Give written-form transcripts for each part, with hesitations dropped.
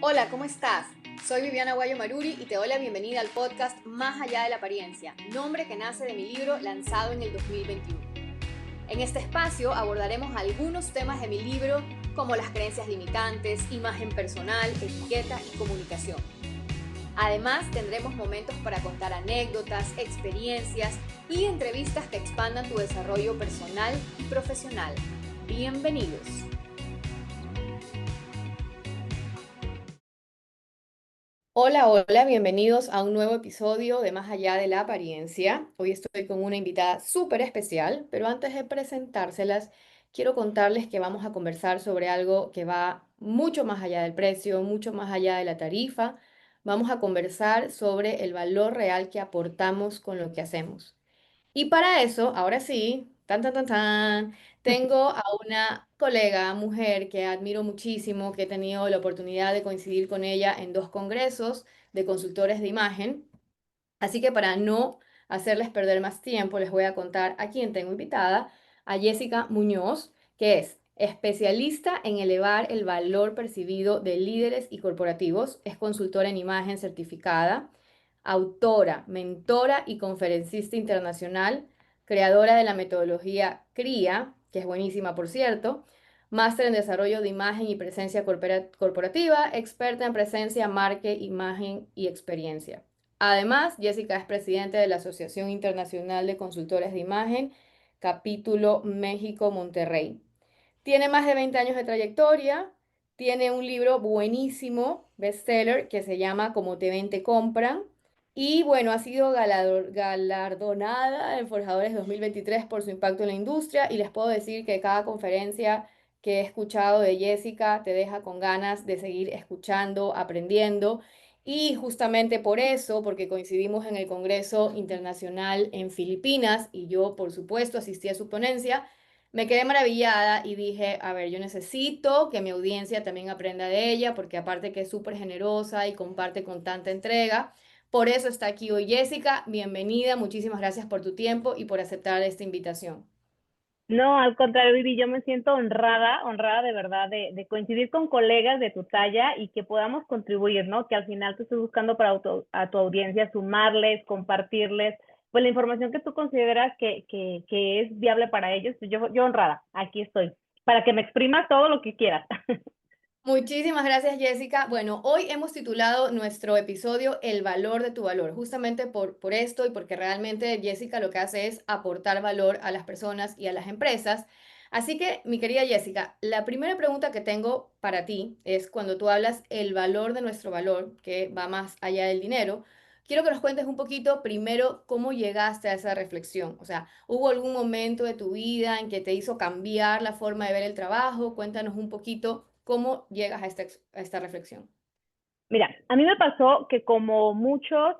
Hola, ¿cómo estás? Soy Viviana Guayo Maruri y te doy la bienvenida al podcast Más allá de la apariencia, nombre que nace de mi libro lanzado en el 2021. En este espacio abordaremos algunos temas de mi libro como las creencias limitantes, imagen personal, etiqueta y comunicación. Además, tendremos momentos para contar anécdotas, experiencias y entrevistas que expandan tu desarrollo personal y profesional. Bienvenidos. Hola, hola, bienvenidos a un nuevo episodio de Más allá de la apariencia. Hoy estoy con una invitada súper especial, pero antes de presentárselas, quiero contarles que vamos a conversar sobre algo que va mucho más allá del precio, mucho más allá de la tarifa. Vamos a conversar sobre el valor real que aportamos con lo que hacemos. Y para eso, ahora sí, tan, tan, tan, tan, tengo a una colega, mujer que admiro muchísimo, que he tenido la oportunidad de coincidir con ella en dos congresos de consultores de imagen. Así que para no hacerles perder más tiempo, les voy a contar a quién tengo invitada, a Jessica Muñoz, que es especialista en elevar el valor percibido de líderes y corporativos, es consultora en imagen certificada, autora, mentora y conferencista internacional, creadora de la metodología CRIA, que es buenísima por cierto, máster en desarrollo de imagen y presencia corporativa, experta en presencia, marca, imagen y experiencia. Además, Jessica es presidente de la Asociación Internacional de Consultores de Imagen, capítulo México-Monterrey. Tiene más de 20 años de trayectoria, tiene un libro buenísimo, bestseller, que se llama Como te ven, te compran. Y bueno, ha sido galardonada en Forjadores 2023 por su impacto en la industria y les puedo decir que cada conferencia que he escuchado de Jessica te deja con ganas de seguir escuchando, aprendiendo. Y justamente por eso, porque coincidimos en el Congreso Internacional en Filipinas y yo, por supuesto, asistí a su ponencia, me quedé maravillada y dije, a ver, yo necesito que mi audiencia también aprenda de ella, porque aparte que es súper generosa y comparte con tanta entrega, por eso está aquí hoy Jessica. Bienvenida, muchísimas gracias por tu tiempo y por aceptar esta invitación. No, al contrario, Vivi, yo me siento honrada, honrada de verdad de coincidir con colegas de tu talla y que podamos contribuir, ¿no? Que al final tú estés buscando para a tu audiencia sumarles, compartirles, pues la información que tú consideras que es viable para ellos. Pues yo honrada, aquí estoy, para que me exprimas todo lo que quieras. Muchísimas gracias, Jessica. Bueno, hoy hemos titulado nuestro episodio El valor de tu valor, justamente por esto y porque realmente Jessica lo que hace es aportar valor a las personas y a las empresas. Así que, mi querida Jessica, la primera pregunta que tengo para ti es cuando tú hablas el valor de nuestro valor, que va más allá del dinero, quiero que nos cuentes un poquito primero cómo llegaste a esa reflexión. O sea, ¿hubo algún momento de tu vida en que te hizo cambiar la forma de ver el trabajo? Cuéntanos un poquito cómo llegas a esta reflexión. Mira, a mí me pasó que como muchos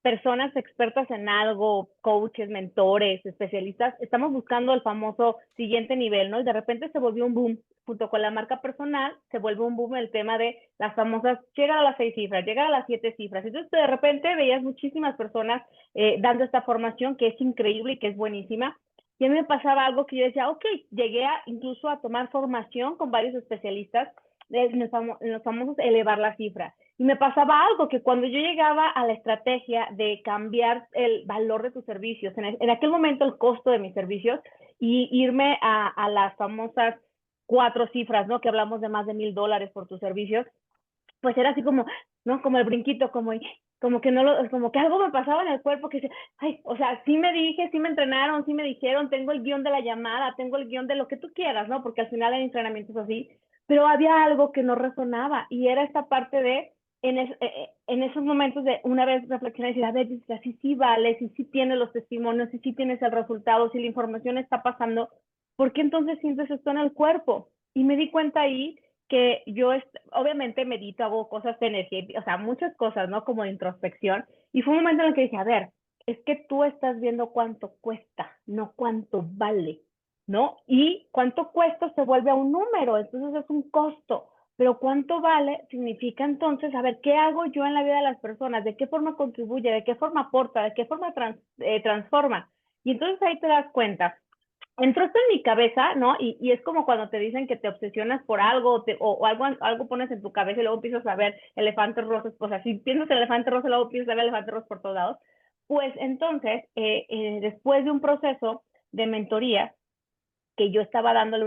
personas expertas en algo, coaches, mentores, especialistas, estamos buscando el famoso siguiente nivel, ¿no? Y de repente se volvió un boom, junto con la marca personal, se vuelve un boom el tema de las famosas, llegar a las 6 cifras, llegar a las 7 cifras. Entonces, de repente veías muchísimas personas dando esta formación que es increíble y que es buenísima. Y a mí me pasaba algo que yo decía, ok, llegué incluso a tomar formación con varios especialistas en los famosos elevar la cifra. Y me pasaba algo, que cuando yo llegaba a la estrategia de cambiar el valor de tus servicios, en aquel momento el costo de mis servicios, y irme a las famosas 4 cifras, ¿no? Que hablamos de más de $1,000 por tus servicios, pues era así como, ¿no? Como el brinquito, como que no lo, como que algo me pasaba en el cuerpo que decía, ay, o sea, sí me dije, sí me entrenaron, sí me dijeron, tengo el guión de la llamada, tengo el guión de lo que tú quieras, ¿no? Porque al final el entrenamiento es así, pero había algo que no resonaba y era esta parte de, en esos momentos de una vez reflexionar y decir, a ver, si sí vale, si sí tienes los testimonios, si sí tienes el resultado, si la información está pasando, ¿por qué entonces sientes esto en el cuerpo? Y me di cuenta ahí que yo obviamente medito, hago cosas de energía, o sea, muchas cosas, ¿no? Como de introspección. Y fue un momento en el que dije, a ver, es que tú estás viendo cuánto cuesta, no cuánto vale, ¿no? Y cuánto cuesta se vuelve a un número, entonces es un costo. Pero cuánto vale significa entonces, a ver, ¿qué hago yo en la vida de las personas? ¿De qué forma contribuye? ¿De qué forma aporta? ¿De qué forma transforma? Y entonces ahí te das cuenta entró esto en mi cabeza, ¿no? Y es como cuando te dicen que te obsesionas por algo o algo pones en tu cabeza y luego empiezas a ver elefantes rosas, o sea, si piensas en elefante rosa, luego empiezas a ver elefantes rosas por todos lados. Pues entonces, después de un proceso de mentoría, que yo estaba dándole a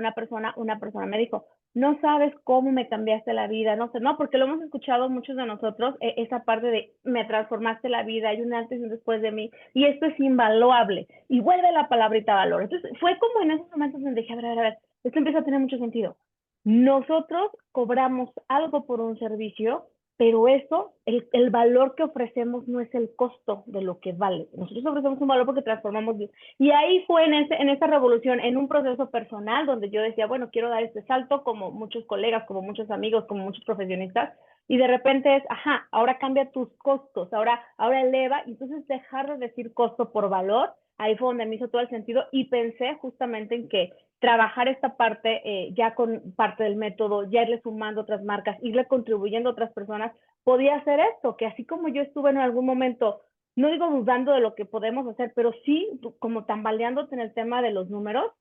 una persona me dijo, no sabes cómo me cambiaste la vida, no sé, no, porque lo hemos escuchado muchos de nosotros, esa parte de me transformaste la vida, hay un antes y un después de mí, y esto es invaluable, y vuelve la palabrita valor. Entonces fue como en esos momentos donde dije, a ver, esto empieza a tener mucho sentido. Nosotros cobramos algo por un servicio, pero eso, el valor que ofrecemos no es el costo de lo que vale. Nosotros ofrecemos un valor porque transformamos. Y ahí fue en esa revolución, en un proceso personal donde yo decía, bueno, quiero dar este salto como muchos colegas, como muchos amigos, como muchos profesionistas. Y de repente es, ajá, ahora cambia tus costos, ahora eleva. Y entonces dejar de decir costo por valor, ahí fue donde me hizo todo el sentido. Y pensé justamente en que trabajar esta parte ya con parte del método, ya irle sumando otras marcas, irle contribuyendo a otras personas, podía hacer esto, que así como yo estuve en algún momento, no digo dudando de lo que podemos hacer, pero sí como tambaleándote en el tema de los números,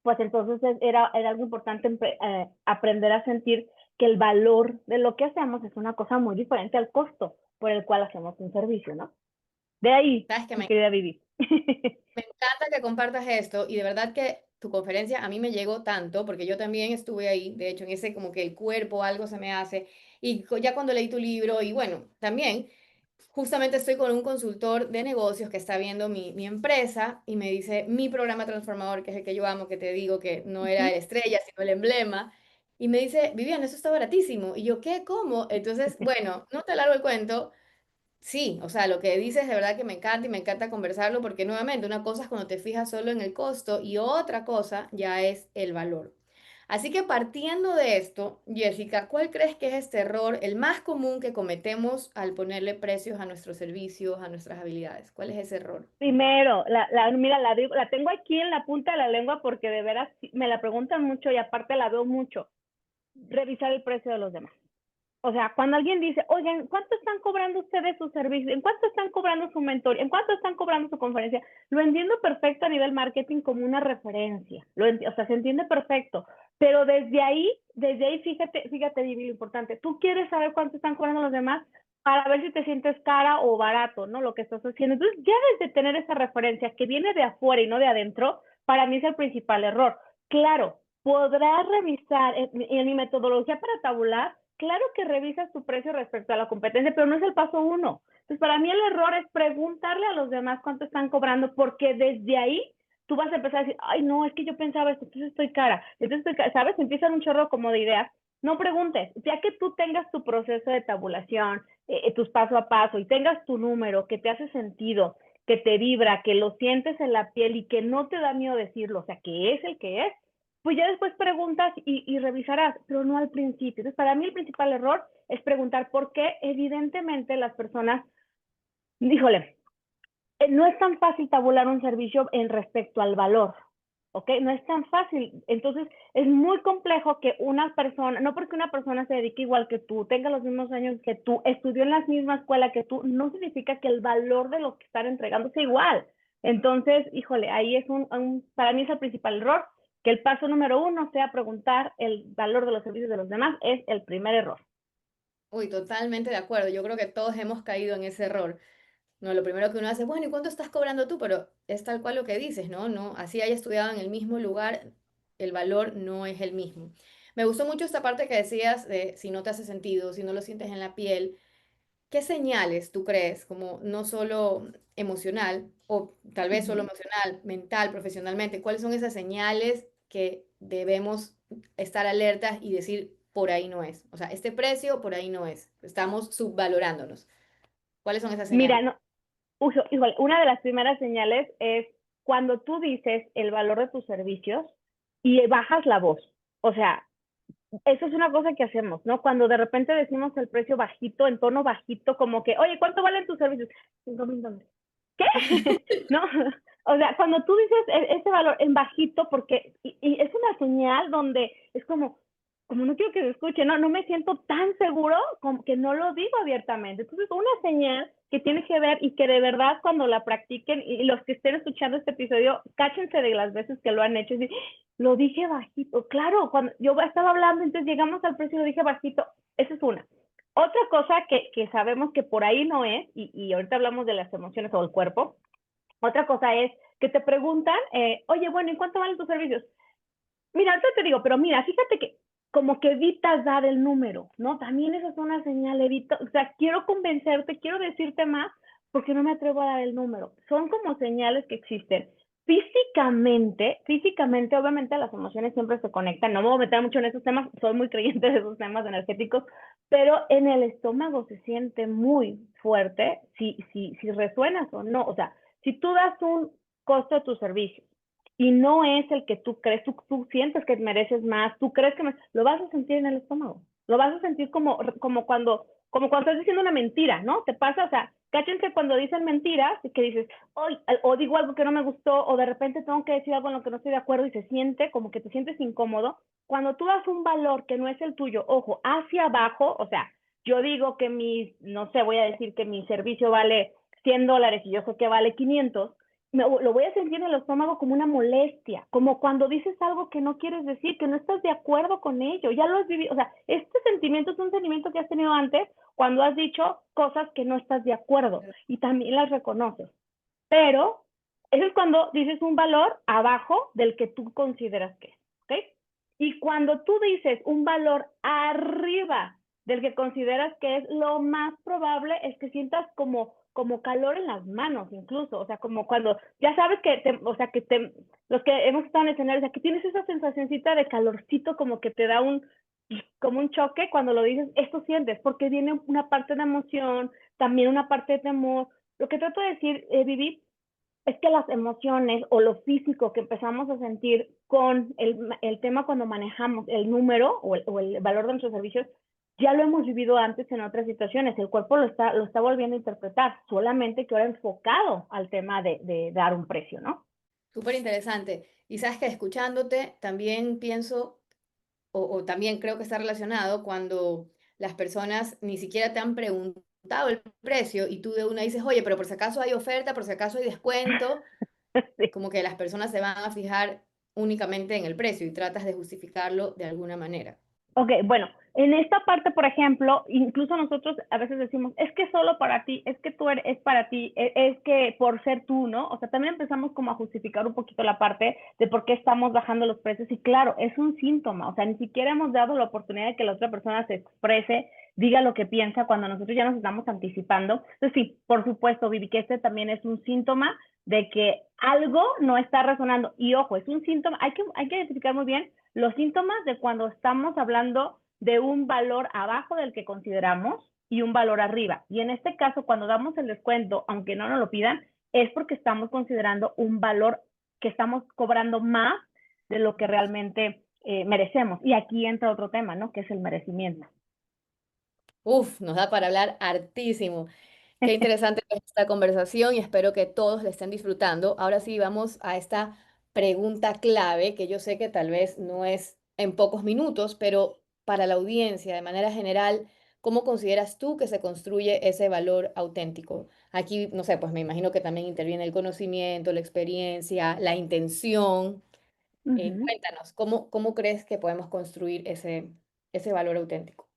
pues entonces era algo importante aprender a sentir que el valor de lo que hacemos es una cosa muy diferente al costo por el cual hacemos un servicio, ¿no? De ahí, Sabes que mi querida Vivi. me encanta que compartas esto y de verdad que tu conferencia a mí me llegó tanto porque yo también estuve ahí, de hecho en ese como que el cuerpo algo se me hace y ya cuando leí tu libro y bueno, también justamente estoy con un consultor de negocios que está viendo mi empresa y me dice mi programa transformador, que es el que yo amo, que te digo que no era el estrella, sino el emblema. Y me dice, Viviana, eso está baratísimo. Y yo, ¿qué? ¿Cómo? Entonces, bueno, no te alargo el cuento. Sí, o sea, lo que dices de verdad que me encanta y me encanta conversarlo porque nuevamente una cosa es cuando te fijas solo en el costo y otra cosa ya es el valor. Así que partiendo de esto, Jessica, ¿cuál crees que es este error, el más común que cometemos al ponerle precios a nuestros servicios, a nuestras habilidades? ¿Cuál es ese error? Primero, mira, la tengo aquí en la punta de la lengua porque de veras me la preguntan mucho y aparte la veo mucho. Revisar el precio de los demás. O sea, cuando alguien dice, oigan, ¿cuánto están cobrando ustedes su servicio? ¿En cuánto están cobrando su mentor? ¿En cuánto están cobrando su conferencia? Lo entiendo perfecto a nivel marketing como una referencia. O sea, se entiende perfecto. Pero desde ahí, fíjate, Vivi, lo importante. Tú quieres saber cuánto están cobrando los demás para ver si te sientes cara o barato, ¿no? Lo que estás haciendo. Entonces, ya desde tener esa referencia que viene de afuera y no de adentro, para mí es el principal error. Claro, podrás revisar en mi metodología para tabular. Claro que revisas tu precio respecto a la competencia, pero no es el paso uno. Entonces, para mí el error es preguntarle a los demás cuánto están cobrando, porque desde ahí tú vas a empezar a decir, ay, no, es que yo pensaba esto, entonces estoy cara. Entonces, ¿sabes? Empiezan un chorro como de ideas. No preguntes, ya que tú tengas tu proceso de tabulación, tus paso a paso y tengas tu número que te hace sentido, que te vibra, que lo sientes en la piel y que no te da miedo decirlo, o sea, que es el que es, pues ya después preguntas y revisarás, pero no al principio. Entonces, para mí el principal error es preguntar por qué evidentemente las personas, híjole, no es tan fácil tabular un servicio en respecto al valor, ¿ok? No es tan fácil. Entonces, es muy complejo que una persona, no porque una persona se dedique igual que tú, tenga los mismos años que tú, estudió en la misma escuela que tú, no significa que el valor de lo que están entregando sea igual. Entonces, híjole, ahí es para mí es el principal error, que el paso número uno sea preguntar el valor de los servicios de los demás, es el primer error. Uy, totalmente de acuerdo. Yo creo que todos hemos caído en ese error. No, lo primero que uno hace, bueno, ¿y cuánto estás cobrando tú? Pero es tal cual lo que dices, ¿no? No, así haya estudiado en el mismo lugar, el valor no es el mismo. Me gustó mucho esta parte que decías de si no te hace sentido, si no lo sientes en la piel. ¿Qué señales tú crees, como no solo emocional, o tal Uh vez solo -huh. emocional, mental, profesionalmente, cuáles son esas señales que debemos estar alertas y decir, por ahí no es? O sea, este precio por ahí no es. Estamos subvalorándonos. ¿Cuáles son esas Mira, señales? no, igual, una de las primeras señales es cuando tú dices el valor de tus servicios y bajas la voz. O sea, eso es una cosa que hacemos, ¿no? Cuando de repente decimos el precio bajito, en tono bajito, como que, oye, ¿cuánto valen tus servicios? $5,000. ¿Qué? ¿No? O sea, cuando tú dices ese valor en bajito, porque y es una señal donde es como, como no quiero que se escuche, no me siento tan seguro como que no lo digo abiertamente. Entonces, una señal que tiene que ver y que de verdad cuando la practiquen y los que estén escuchando este episodio, cáchense de las veces que lo han hecho. Es decir, lo dije bajito. Claro, cuando yo estaba hablando, entonces llegamos al precio y lo dije bajito. Esa es una. Otra cosa que sabemos que por ahí no es, y ahorita hablamos de las emociones o el cuerpo, otra cosa es que te preguntan, oye, bueno, ¿en cuánto valen tus servicios? Mira, ahorita te digo, pero mira, fíjate que como que evitas dar el número, ¿no? También esa es una señal, evito, o sea, quiero convencerte, quiero decirte más, porque no me atrevo a dar el número. Son como señales que existen. Físicamente, obviamente las emociones siempre se conectan, no me voy a meter mucho en esos temas, soy muy creyente de esos temas energéticos, pero en el estómago se siente muy fuerte si resuenas o no. O sea, si tú das un costo de tu servicio y no es el que tú crees, tú sientes que mereces más, tú crees que lo vas a sentir en el estómago, lo vas a sentir como cuando estás diciendo una mentira, ¿no? Te pasa, o sea, cáchense cuando dicen mentiras y que dices, o digo algo que no me gustó, o de repente tengo que decir algo en lo que no estoy de acuerdo y se siente como que te sientes incómodo. Cuando tú das un valor que no es el tuyo, ojo, hacia abajo, o sea, yo digo que no sé, voy a decir que mi servicio vale $100 y yo sé que vale 500, lo voy a sentir en el estómago como una molestia, como cuando dices algo que no quieres decir, que no estás de acuerdo con ello, ya lo has vivido, o sea, este sentimiento es un sentimiento que has tenido antes cuando has dicho cosas que no estás de acuerdo y también las reconoces, pero eso es cuando dices un valor abajo del que tú consideras que es, ¿ok? Y cuando tú dices un valor arriba del que consideras que es, lo más probable es que sientas como calor en las manos incluso, o sea, como cuando ya sabes o sea, los que hemos estado en escenarios, o sea, que tienes esa sensacióncita de calorcito como que te da como un choque cuando lo dices, esto sientes, porque viene una parte de emoción, también una parte de temor. Lo que trato de decir, Vivi, es que las emociones o lo físico que empezamos a sentir con el tema cuando manejamos el número o el valor de nuestros servicios, ya lo hemos vivido antes en otras situaciones. El cuerpo lo está volviendo a interpretar, solamente que ahora enfocado al tema de dar un precio, ¿no? Súper interesante. Y sabes que escuchándote también pienso, o también creo que está relacionado cuando las personas ni siquiera te han preguntado el precio y tú de una dices, oye, pero por si acaso hay oferta, por si acaso hay descuento, Sí. como que las personas se van a fijar únicamente en el precio y tratas de justificarlo de alguna manera. Ok, bueno, en esta parte, por ejemplo, incluso nosotros a veces decimos, es que solo para ti, es que tú eres, es para ti, es que por ser tú, ¿no? O sea, también empezamos como a justificar un poquito la parte de por qué estamos bajando los precios y claro, es un síntoma, o sea, ni siquiera hemos dado la oportunidad de que la otra persona se exprese, diga lo que piensa cuando nosotros ya nos estamos anticipando. Entonces, sí, por supuesto, Vivi, que este también es un síntoma de que algo no está resonando. Y ojo, es un síntoma, hay que identificar muy bien los síntomas de cuando estamos hablando de un valor abajo del que consideramos y un valor arriba. Y en este caso, cuando damos el descuento, aunque no nos lo pidan, es porque estamos considerando un valor que estamos cobrando más de lo que realmente merecemos. Y aquí entra otro tema, ¿no? Que es el merecimiento. Uf, nos da para hablar hartísimo. Qué interesante esta conversación y espero que todos la estén disfrutando. Ahora sí, vamos a esta pregunta clave que yo sé que tal vez no es en pocos minutos, pero para la audiencia, de manera general, ¿cómo consideras tú que se construye ese valor auténtico? Aquí, no sé, pues me imagino que también interviene el conocimiento, la experiencia, la intención. Uh -huh. Cuéntanos, ¿cómo crees que podemos construir ese valor auténtico?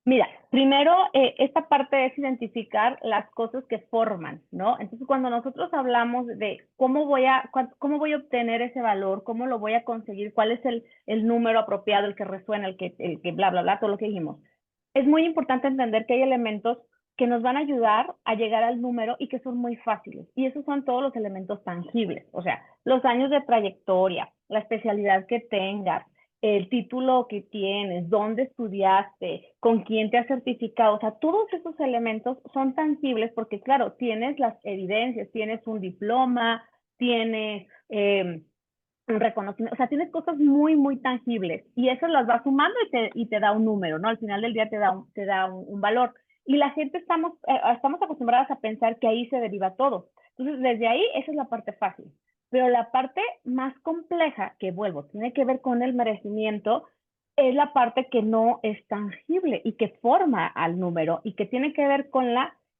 Mira, primero, esta parte es identificar las cosas que forman, ¿no? Entonces, cuando nosotros hablamos de cómo voy a obtener ese valor, cómo lo voy a conseguir, cuál es el número apropiado, el que resuena, el que bla, bla, bla, todo lo que dijimos, es muy importante entender que hay elementos que nos van a ayudar a llegar al número y que son muy fáciles. Y esos son todos los elementos tangibles, o sea, los años de trayectoria, la especialidad que tengas, el título que tienes, dónde estudiaste, con quién te has certificado, o sea, todos esos elementos son tangibles porque, claro, tienes las evidencias, tienes un diploma, tienes un reconocimiento, o sea, tienes cosas muy, muy tangibles y eso las vas sumando y te da un número, ¿no? Al final del día te da un valor. Y la gente estamos acostumbradas a pensar que ahí se deriva todo. Entonces, desde ahí, esa es la parte fácil. Pero la parte más compleja, que vuelvo, tiene que ver con el merecimiento, es la parte que no es tangible y que forma al número y que tiene que ver con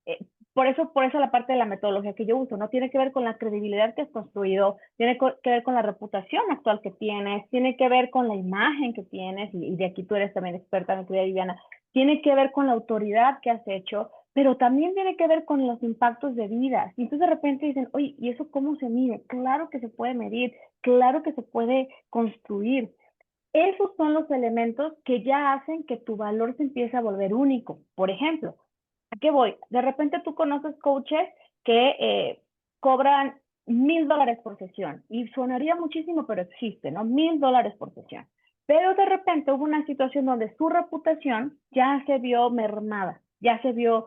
eh, por eso la parte de la metodología que yo uso, ¿no? Tiene que ver con la credibilidad que has construido, tiene que ver con la reputación actual que tienes, tiene que ver con la imagen que tienes, y de aquí tú eres también experta, mi querida Viviana, tiene que ver con la autoridad que has hecho, pero también tiene que ver con los impactos de vida. Y entonces de repente dicen, oye, ¿y eso cómo se mide? Claro que se puede medir, claro que se puede construir. Esos son los elementos que ya hacen que tu valor se empiece a volver único. Por ejemplo, ¿a qué voy? De repente tú conoces coaches que cobran $1,000 por sesión y sonaría muchísimo, pero existe, ¿no? $1,000 por sesión. Pero de repente hubo una situación donde su reputación ya se vio mermada, ya se vio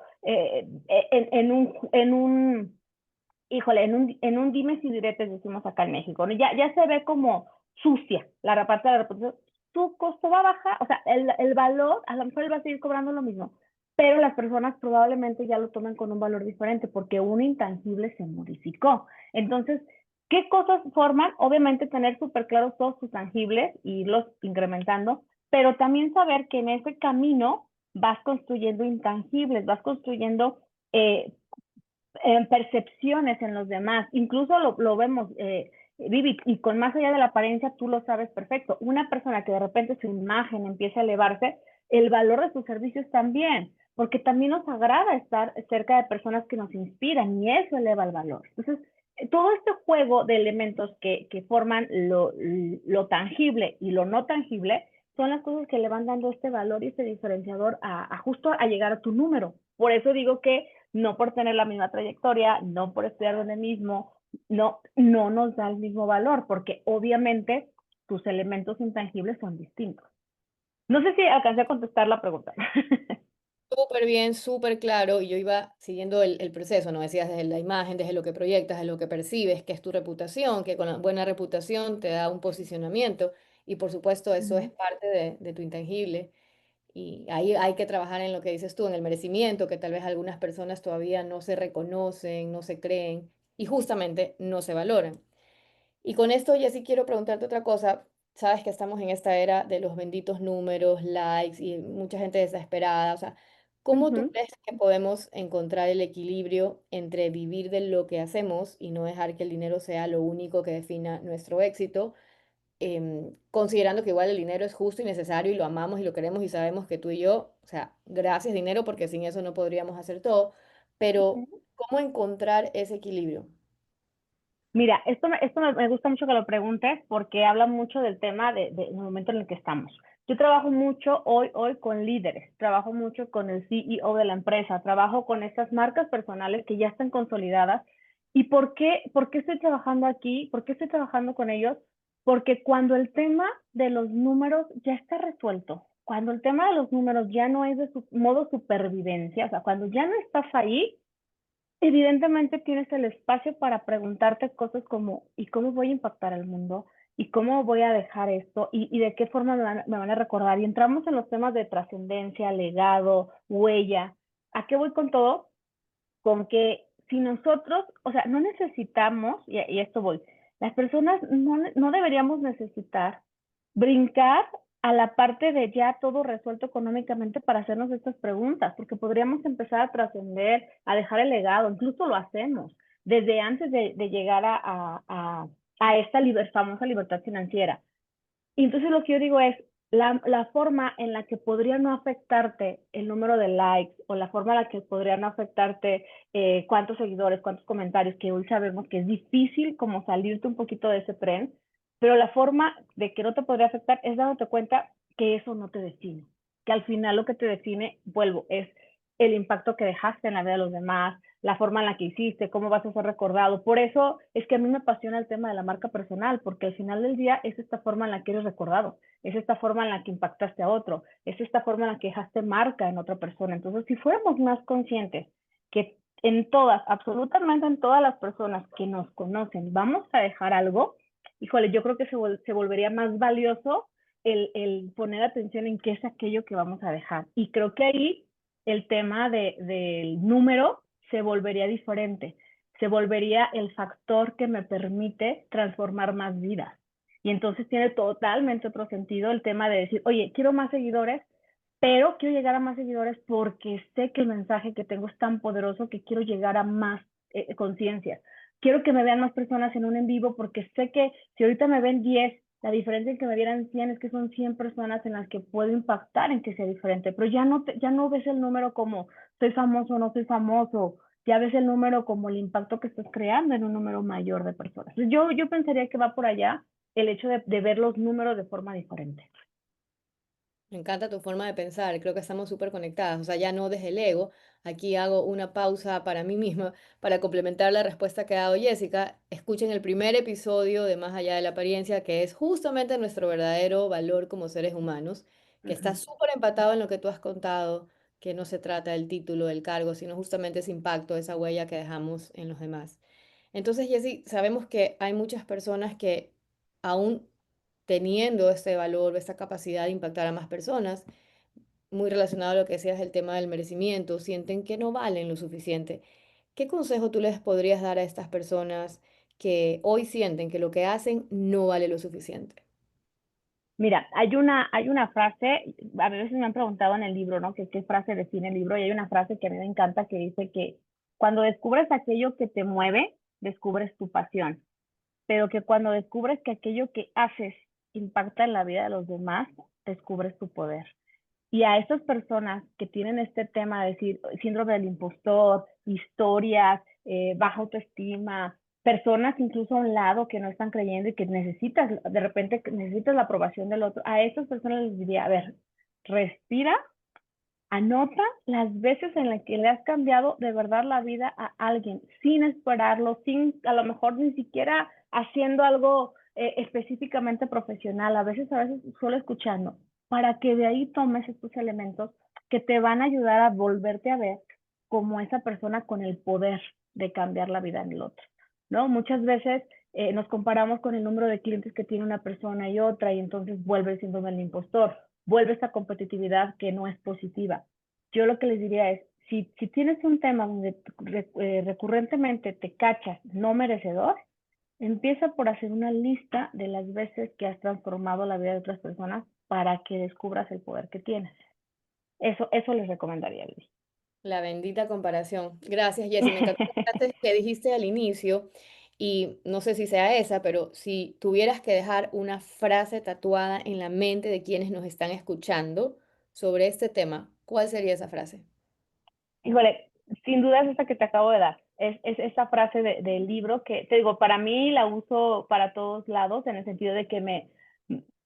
híjole, en un dimes y diretes, decimos acá en México, ¿no? Ya se ve como sucia la parte de la reputación. Tu costo va a bajar, o sea, el valor, a lo mejor él va a seguir cobrando lo mismo, pero las personas probablemente ya lo tomen con un valor diferente porque un intangible se modificó. Entonces, ¿qué cosas forman? Obviamente tener súper claros todos sus tangibles y irlos incrementando, pero también saber que en ese camino vas construyendo intangibles, vas construyendo percepciones en los demás. Incluso lo vemos, Vivi, y con más allá de la apariencia, tú lo sabes perfecto. Una persona que de repente su imagen empieza a elevarse, el valor de sus servicios también, porque también nos agrada estar cerca de personas que nos inspiran y eso eleva el valor. Entonces, todo este juego de elementos que forman lo tangible y lo no tangible son las cosas que le van dando este valor y este diferenciador a justo a llegar a tu número. Por eso digo que no por tener la misma trayectoria, no por estudiar donde mismo, no nos da el mismo valor, porque obviamente tus elementos intangibles son distintos. No sé si alcancé a contestar la pregunta. Súper bien, súper claro, y yo iba siguiendo el proceso, ¿no? Decías desde la imagen, desde lo que proyectas, desde lo que percibes, que es tu reputación, que con la buena reputación te da un posicionamiento, y por supuesto eso es parte de tu intangible, y ahí hay que trabajar en lo que dices tú, en el merecimiento, que tal vez algunas personas todavía no se reconocen, no se creen, y justamente no se valoran. Y con esto, ya sí quiero preguntarte otra cosa. Sabes que estamos en esta era de los benditos números, likes y mucha gente desesperada. O sea, ¿cómo tú Ujú. crees que podemos encontrar el equilibrio entre vivir de lo que hacemos y no dejar que el dinero sea lo único que defina nuestro éxito? Considerando que igual el dinero es justo y necesario y lo amamos y lo queremos y sabemos que tú y yo, o sea, gracias dinero porque sin eso no podríamos hacer todo, pero Ujú. ¿cómo encontrar ese equilibrio? Mira, me gusta mucho que lo preguntes porque habla mucho del tema del momento en el que estamos. Yo trabajo mucho hoy con líderes, trabajo mucho con el CEO de la empresa, trabajo con estas marcas personales que ya están consolidadas. ¿Y por qué estoy trabajando aquí? ¿Por qué estoy trabajando con ellos? Porque cuando el tema de los números ya está resuelto, cuando el tema de los números ya no es de su modo supervivencia, o sea, cuando ya no estás ahí, evidentemente tienes el espacio para preguntarte cosas como, ¿y cómo voy a impactar al mundo? ¿Y cómo voy a dejar esto? ¿Y de qué forma me van a recordar? Y entramos en los temas de trascendencia, legado, huella. ¿A qué voy con todo? Con que si nosotros, o sea, no necesitamos, y esto voy, las personas no deberíamos necesitar brincar a la parte de ya todo resuelto económicamente para hacernos estas preguntas, porque podríamos empezar a trascender, a dejar el legado, incluso lo hacemos desde antes de llegar a esta famosa libertad financiera. Y entonces lo que yo digo es, la forma en la que podría no afectarte el número de likes o la forma en la que podría no afectarte cuántos seguidores, cuántos comentarios, que hoy sabemos que es difícil como salirte un poquito de ese tren, pero la forma de que no te podría afectar es dándote cuenta que eso no te define, que al final lo que te define, vuelvo, es el impacto que dejaste en la vida de los demás, la forma en la que hiciste, cómo vas a ser recordado. Por eso es que a mí me apasiona el tema de la marca personal, porque al final del día es esta forma en la que eres recordado, es esta forma en la que impactaste a otro, es esta forma en la que dejaste marca en otra persona. Entonces, si fuéramos más conscientes que en todas, absolutamente en todas las personas que nos conocen, vamos a dejar algo, híjole, yo creo que se volvería más valioso el poner atención en qué es aquello que vamos a dejar. Y creo que ahí el tema del número se volvería diferente, se volvería el factor que me permite transformar más vidas. Y entonces tiene totalmente otro sentido el tema de decir, oye, quiero más seguidores, pero quiero llegar a más seguidores porque sé que el mensaje que tengo es tan poderoso que quiero llegar a más conciencia. Quiero que me vean más personas en un en vivo porque sé que si ahorita me ven 10, la diferencia en que me vieran 100 es que son 100 personas en las que puedo impactar en que sea diferente, pero ya no ves el número como soy famoso o no soy famoso, ya ves el número como el impacto que estás creando en un número mayor de personas. Yo pensaría que va por allá el hecho de ver los números de forma diferente. Me encanta tu forma de pensar, creo que estamos súper conectadas, o sea, ya no desde el ego. Aquí hago una pausa para mí misma para complementar la respuesta que ha dado Jessica. Escuchen el primer episodio de Más allá de la apariencia, que es justamente nuestro verdadero valor como seres humanos, Uh que está -huh. súper empatado en lo que tú has contado, que no se trata del título, del cargo, sino justamente ese impacto, esa huella que dejamos en los demás. Entonces, Jessy, sabemos que hay muchas personas que aún teniendo este valor, esta capacidad de impactar a más personas, muy relacionado a lo que decías del tema del merecimiento, sienten que no valen lo suficiente. ¿Qué consejo tú les podrías dar a estas personas que hoy sienten que lo que hacen no vale lo suficiente? Mira, hay una frase, a veces me han preguntado en el libro, ¿no? ¿Qué frase define el libro? Y hay una frase que a mí me encanta que dice que cuando descubres aquello que te mueve, descubres tu pasión, pero que cuando descubres que aquello que haces impacta en la vida de los demás, descubres tu poder. Y a esas personas que tienen este tema de decir síndrome del impostor, historias, baja autoestima, personas incluso a un lado que no están creyendo y que necesitas, de repente necesitas la aprobación del otro, a esas personas les diría, a ver, respira, anota las veces en las que le has cambiado de verdad la vida a alguien, sin esperarlo, sin a lo mejor ni siquiera haciendo algo específicamente profesional, a veces solo escuchando, para que de ahí tomes estos elementos que te van a ayudar a volverte a ver como esa persona con el poder de cambiar la vida en el otro, ¿no? Muchas veces nos comparamos con el número de clientes que tiene una persona y otra y entonces vuelve el síndrome del impostor, vuelve esta competitividad que no es positiva. Yo lo que les diría es, si tienes un tema donde recurrentemente te cachas no merecedor, empieza por hacer una lista de las veces que has transformado la vida de otras personas para que descubras el poder que tienes. Eso les recomendaría, Luis. La bendita comparación. Gracias, Jessy. Me encantó la frase que dijiste al inicio y no sé si sea esa, pero si tuvieras que dejar una frase tatuada en la mente de quienes nos están escuchando sobre este tema, ¿cuál sería esa frase? Híjole, sin duda es esta que te acabo de dar. Es esta frase del libro que, te digo, para mí la uso para todos lados, en el sentido de que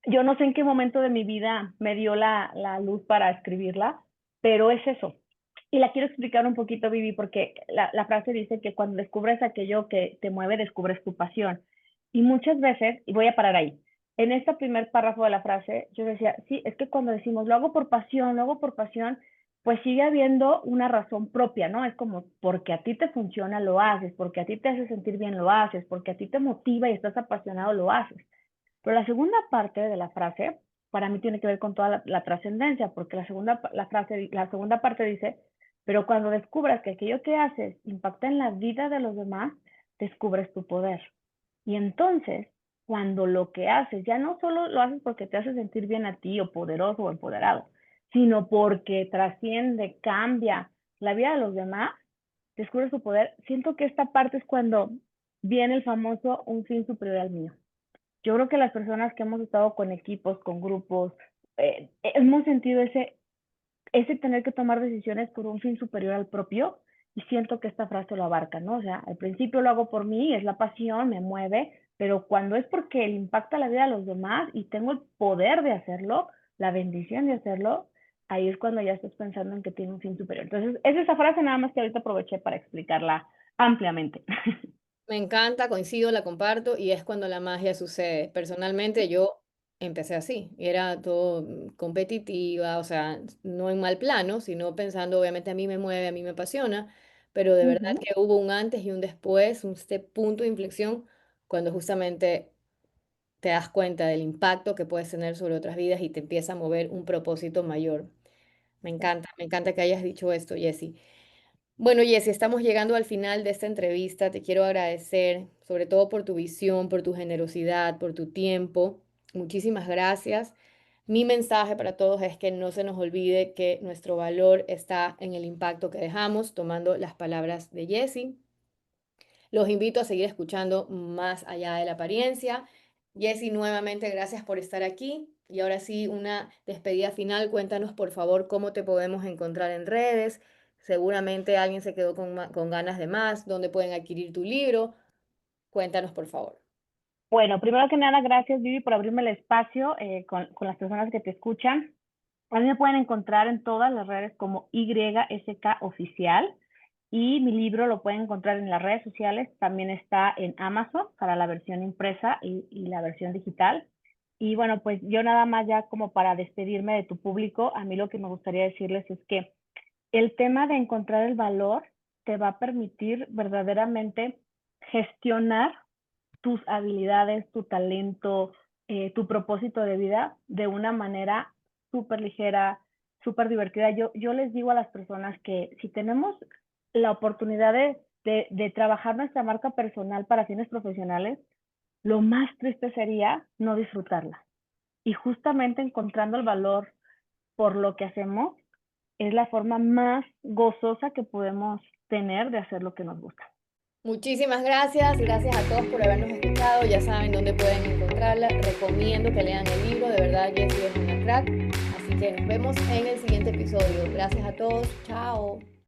yo no sé en qué momento de mi vida me dio la luz para escribirla, pero es eso. Y la quiero explicar un poquito, Vivi, porque la frase dice que cuando descubres aquello que te mueve, descubres tu pasión. Y muchas veces, y voy a parar ahí, en este primer párrafo de la frase, yo decía, sí, es que cuando decimos lo hago por pasión, pues sigue habiendo una razón propia, ¿no? Es como porque a ti te funciona, lo haces, porque a ti te hace sentir bien, lo haces, porque a ti te motiva y estás apasionado, lo haces. Pero la segunda parte de la frase, para mí tiene que ver con toda la trascendencia, porque la segunda parte dice, pero cuando descubras que aquello que haces impacta en la vida de los demás, descubres tu poder. Y entonces, cuando lo que haces ya no solo lo haces porque te hace sentir bien a ti o poderoso o empoderado, sino porque trasciende, cambia la vida de los demás, descubres tu poder. Siento que esta parte es cuando viene el famoso un fin superior al mío. Yo creo que las personas que hemos estado con equipos, con grupos, hemos sentido ese tener que tomar decisiones por un fin superior al propio y siento que esta frase lo abarca, ¿no? O sea, al principio lo hago por mí, es la pasión, me mueve, pero cuando es porque le impacta la vida a los demás y tengo el poder de hacerlo, la bendición de hacerlo, ahí es cuando ya estás pensando en que tiene un fin superior. Entonces, es esa frase nada más que ahorita aproveché para explicarla ampliamente. Me encanta, coincido, la comparto y es cuando la magia sucede. Personalmente yo empecé así, y era todo competitiva, o sea, no en mal plano, sino pensando, obviamente a mí me mueve, a mí me apasiona, pero de Uh verdad -huh. que hubo un antes y un después, este punto de inflexión, cuando justamente te das cuenta del impacto que puedes tener sobre otras vidas y te empieza a mover un propósito mayor. Me encanta que hayas dicho esto, Jessie. Bueno, Jessy, estamos llegando al final de esta entrevista. Te quiero agradecer, sobre todo por tu visión, por tu generosidad, por tu tiempo. Muchísimas gracias. Mi mensaje para todos es que no se nos olvide que nuestro valor está en el impacto que dejamos, tomando las palabras de Jessy. Los invito a seguir escuchando más allá de la apariencia. Jessy, nuevamente gracias por estar aquí. Y ahora sí, una despedida final. Cuéntanos, por favor, cómo te podemos encontrar en redes. Seguramente alguien se quedó con ganas de más. ¿Dónde pueden adquirir tu libro? Cuéntanos, por favor. Bueno, primero que nada, gracias Vivi por abrirme el espacio con las personas que te escuchan. A mí me pueden encontrar en todas las redes como YSK Oficial y mi libro lo pueden encontrar en las redes sociales. También está en Amazon para la versión impresa y la versión digital. Y bueno, pues yo nada más ya como para despedirme de tu público, a mí lo que me gustaría decirles es que el tema de encontrar el valor te va a permitir verdaderamente gestionar tus habilidades, tu talento, tu propósito de vida de una manera súper ligera, súper divertida. Yo les digo a las personas que si tenemos la oportunidad de trabajar nuestra marca personal para fines profesionales, lo más triste sería no disfrutarla. Y justamente encontrando el valor por lo que hacemos es la forma más gozosa que podemos tener de hacer lo que nos gusta. Muchísimas gracias. Gracias a todos por habernos escuchado. Ya saben dónde pueden encontrarla. Recomiendo que lean el libro. De verdad, Jessy es una crack. Así que nos vemos en el siguiente episodio. Gracias a todos. Chao.